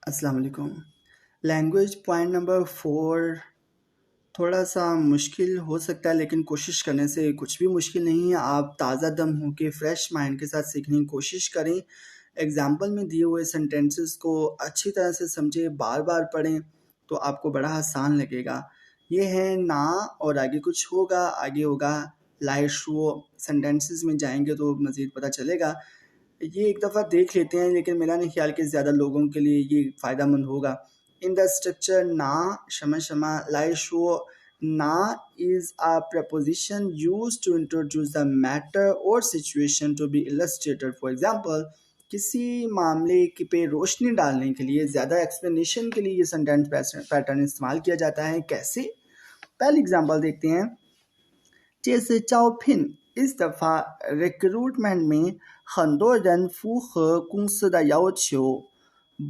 अस्सलाम वालेकुम। Language point number 4 थोड़ा सा मुश्किल हो सकता है, लेकिन कोशिश करने से कुछ भी मुश्किल नहीं है। आप ताज़ा दम होके फ्रेश माइंड के साथ सीखने की कोशिश करें। एग्जाम्पल में दिए हुए सेंटेंसेस को अच्छी तरह से समझें, बार बार पढ़ें तो आपको बड़ा आसान लगेगा। ये है ना और आगे कुछ होगा, आगे होगा लाइश वो सेंटेंसेस में जाएंगे तो मज़ीद पता चलेगा। ये एक दफ़ा देख लेते हैं, लेकिन मेरा नहीं ख्याल कि ज़्यादा लोगों के लिए ये फ़ायदेमंद होगा। इन द स्ट्रक्चर ना शमा शमा लाई शो ना is a preposition used to introduce the matter or situation to be illustrated. For example, किसी मामले पे रोशनी डालने के लिए, ज़्यादा एक्सप्लेनेशन के लिए ये सेंटेंस पैटर्न इस्तेमाल किया जाता है। कैसे? पहली एग्जांपल देखते हैं। जैसे चाओफिन इस दफ़ा रिक्रूटमेंट में 很多人符合公司的要求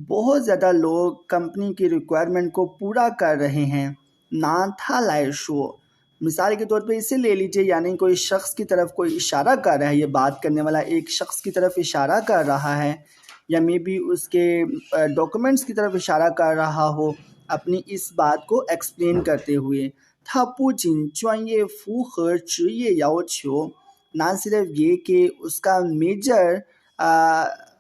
बहुत ज़्यादा लोग कंपनी की रिक्वायरमेंट को पूरा कर रहे हैं। ना था लाइशो मिसाल के तौर पे इसे ले लीजिए, यानी कोई शख्स की तरफ कोई इशारा कर रहा है, ये बात करने वाला एक शख्स की तरफ इशारा कर रहा है, या मे बी उसके डॉक्यूमेंट्स की तरफ इशारा कर रहा हो अपनी इस बात को एक्सप्लेन करते हुए। 他不仅专业符合职业要求， ना सिर्फ ये कि उसका मेजर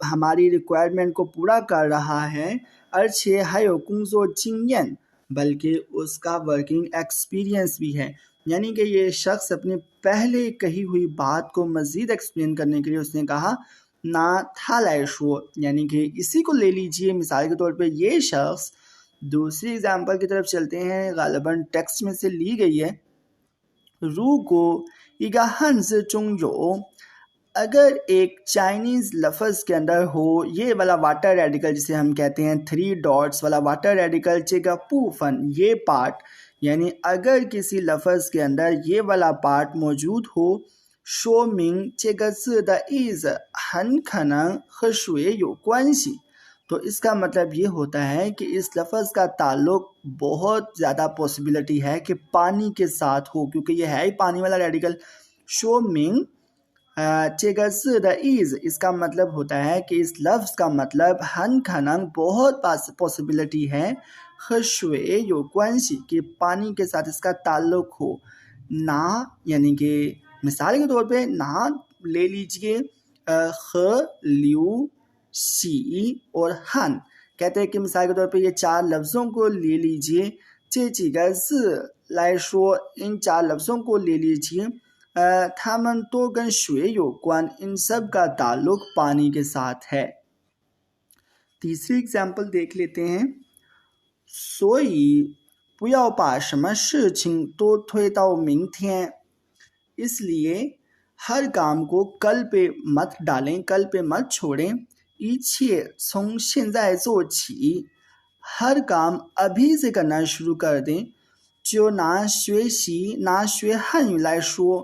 हमारी रिक्वायरमेंट को पूरा कर रहा है, 而且还有工作经验 बल्कि उसका वर्किंग एक्सपीरियंस भी है। यानी कि ये शख्स अपनी पहले कही हुई बात को मज़ीद एक्सप्लेन करने के लिए उसने कहा ना था लाइशो, यानी कि इसी को ले लीजिए। मिसाल के तौर पे ये शख्स, दूसरी एग्जांपल की तरफ चलते हैं, गालिबन टेक्स्ट में से ली गई है। 如果一个汉字中有 अगर एक चाइनीज़ लफ्ज़ के अंदर हो ये वाला वाटर रेडिकल, जिसे हम कहते हैं 3 डॉट्स वाला वाटर रेडिकल, चेगा पूफन ये पार्ट, यानी अगर किसी लफ्ज़ के अंदर ये वाला पार्ट मौजूद हो, 说明这个字的意思很可能和水有关系। तो इसका मतलब ये होता है कि इस लफ्ज़ का ताल्लुक बहुत ज़्यादा पॉसिबिलिटी है कि पानी के साथ हो, क्योंकि ये है ही पानी वाला रेडिकल। 说明这个字的意思 इसका मतलब होता है कि इस लफ्ज़ का मतलब हन खनंग बहुत पॉसिबिलिटी है, 和水有关系 कि पानी के साथ इसका ताल्लुक हो। ना यानी कि मिसाल के तौर पे ना ले लीजिए, 和 लियू शी और हन, कहते हैं कि मिसाल के तौर पे ये 4 लफ्ज़ों को ले लीजिए। 这几个字来说 इन 4 लफ्ज़ों को ले लीजिए। 它们都跟水有关 इन सब का ताल्लुक पानी के साथ है। तीसरी एग्जाम्पल देख लेते हैं। 所以不要把什么事情都推到明天 इसलिए हर काम को कल पे मत डालें, कल पे मत छोड़ें। 一切从现在做起 हर काम अभी से करना शुरू कर दें। 就拿学习拿学汉语来说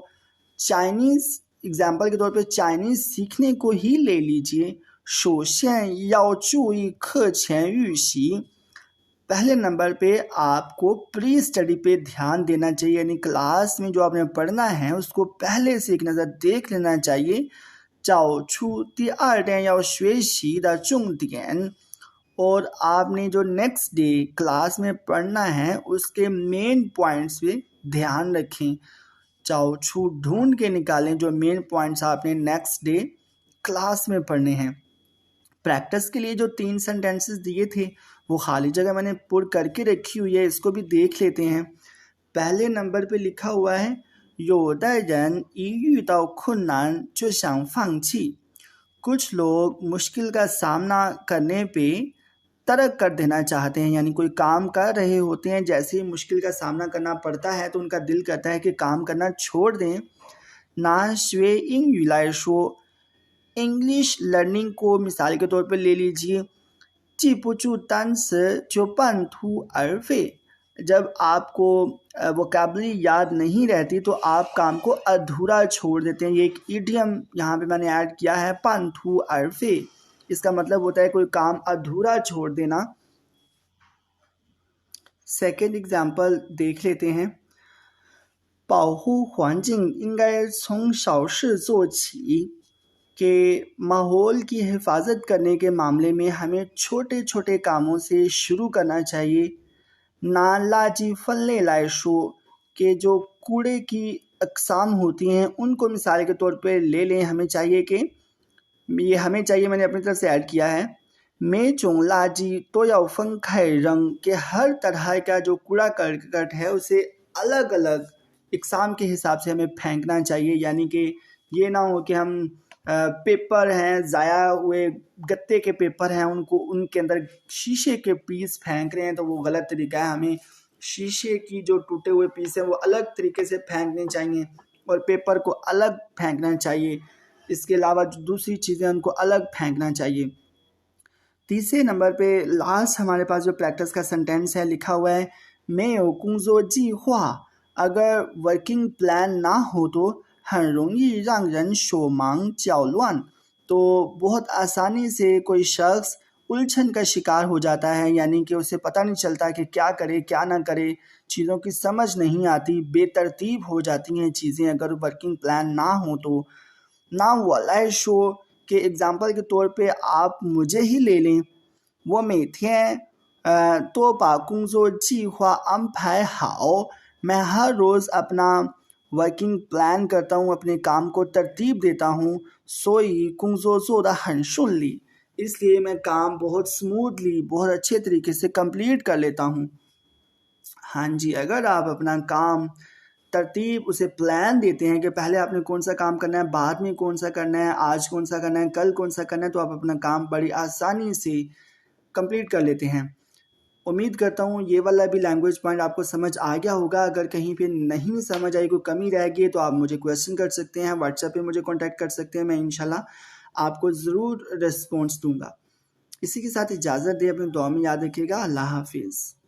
चाइनीज़ एग्जाम्पल के तौर पे चाइनीज़ सीखने को ही ले लीजिए। 首先要注意课前预习 पहले नंबर पे आपको प्री स्टडी पे ध्यान देना चाहिए, यानी क्लास में जो आपने पढ़ना है उसको पहले से एक नज़र देख लेना चाहिए। 找出第二天要学习的重点 और आपने जो नेक्स्ट डे क्लास में पढ़ना है उसके मेन पॉइंट्स पे ध्यान रखें। 找出 ढूंढ के निकालें जो मेन पॉइंट्स आपने नेक्स्ट डे क्लास में पढ़ने हैं। प्रैक्टिस के लिए जो 3 सेंटेंसेस दिए थे वो खाली जगह मैंने पुर करके रखी हुई है, इसको भी देख लेते हैं। पहले नंबर पे लिखा हुआ है 有的人一遇到困难就想放弃 कुछ लोग मुश्किल का सामना करने पे तर्क कर देना चाहते हैं, यानी कोई काम कर रहे होते हैं, जैसे ही मुश्किल का सामना करना पड़ता है तो उनका दिल करता है कि काम करना छोड़ दें। 拿学英语来说 इंग्लिश लर्निंग को मिसाल के तौर पर ले लीजिए। 记不住单词就半途而废 जब आपको वोकैबुलरी याद नहीं रहती तो आप काम को अधूरा छोड़ देते हैं। ये एक इडियम यहाँ पे मैंने ऐड किया है, 半途而废 इसका मतलब होता है कोई काम अधूरा छोड़ देना। सेकेंड एग्जाम्पल देख लेते हैं। 保护环境应该从小事做起 कि माहौल की हिफाजत करने के मामले में हमें छोटे छोटे कामों से शुरू करना चाहिए। नालाजी फल्ले लाइशो के जो कूड़े की अक़साम होती हैं उनको मिसाल के तौर पे ले लें। हमें चाहिए मैंने अपनी तरफ से ऐड किया है, मैं चोंगलाजी तो या फंखाई रंग के हर तरह का जो कूड़ा करकट है उसे अलग अलग इकसाम के हिसाब से हमें फेंकना चाहिए। यानी कि ये ना हो कि हम पेपर हैं, ज़ाया हुए गत्ते के पेपर हैं, उनको उनके अंदर शीशे के पीस फेंक रहे हैं, तो वो गलत तरीका है। हमें शीशे की जो टूटे हुए पीस हैं वो अलग तरीके से फेंकने चाहिए और पेपर को अलग फेंकना चाहिए। इसके अलावा जो दूसरी चीज़ें उनको अलग फेंकना चाहिए। तीसरे नंबर पे लास्ट हमारे पास जो प्रैक्टिस का सेंटेंस है लिखा हुआ है, मैं कुंजो जी हुआ। अगर वर्किंग प्लान ना हो तो हन रोंगी रंग रन शो मांग चाओलवान, तो बहुत आसानी से कोई शख्स उलझन का शिकार हो जाता है। यानी कि उसे पता नहीं चलता कि क्या करे क्या ना करे, चीज़ों की समझ नहीं आती, बेतरतीब हो जाती हैं चीज़ें अगर वर्किंग प्लान ना हो तो। ना वाला शो के एग्ज़ाम्पल के तौर पे आप मुझे ही ले लें, वो मेथियाँ तो पाकुंजो जी हुआ अम्फाई हाओ, मैं हर रोज़ अपना वर्किंग प्लान करता हूँ, अपने काम को तरतीब देता हूँ। सोई कुंजो जोदा हंशुनली, इसलिए मैं काम बहुत स्मूथली बहुत अच्छे तरीके से कंप्लीट कर लेता हूँ। हाँ जी, अगर आप अपना काम तरतीब उसे प्लान देते हैं कि पहले आपने कौन सा काम करना है, बाद में कौन सा करना है, आज कौन सा करना है, कल कौन सा करना है, तो आप अपना काम बड़ी आसानी से कंप्लीट कर लेते हैं। उम्मीद करता हूँ ये वाला भी लैंग्वेज पॉइंट आपको समझ आ गया होगा। अगर कहीं पे नहीं समझ आई, कोई कमी रह गई, तो आप मुझे क्वेश्चन कर सकते हैं, व्हाट्सएप पे मुझे कांटेक्ट कर सकते हैं। मैं इंशाल्लाह आपको ज़रूर रिस्पॉन्स दूंगा। इसी के साथ इजाज़त दें, अपनी दुआ में याद रखिएगा। अल्लाह हाफिज़।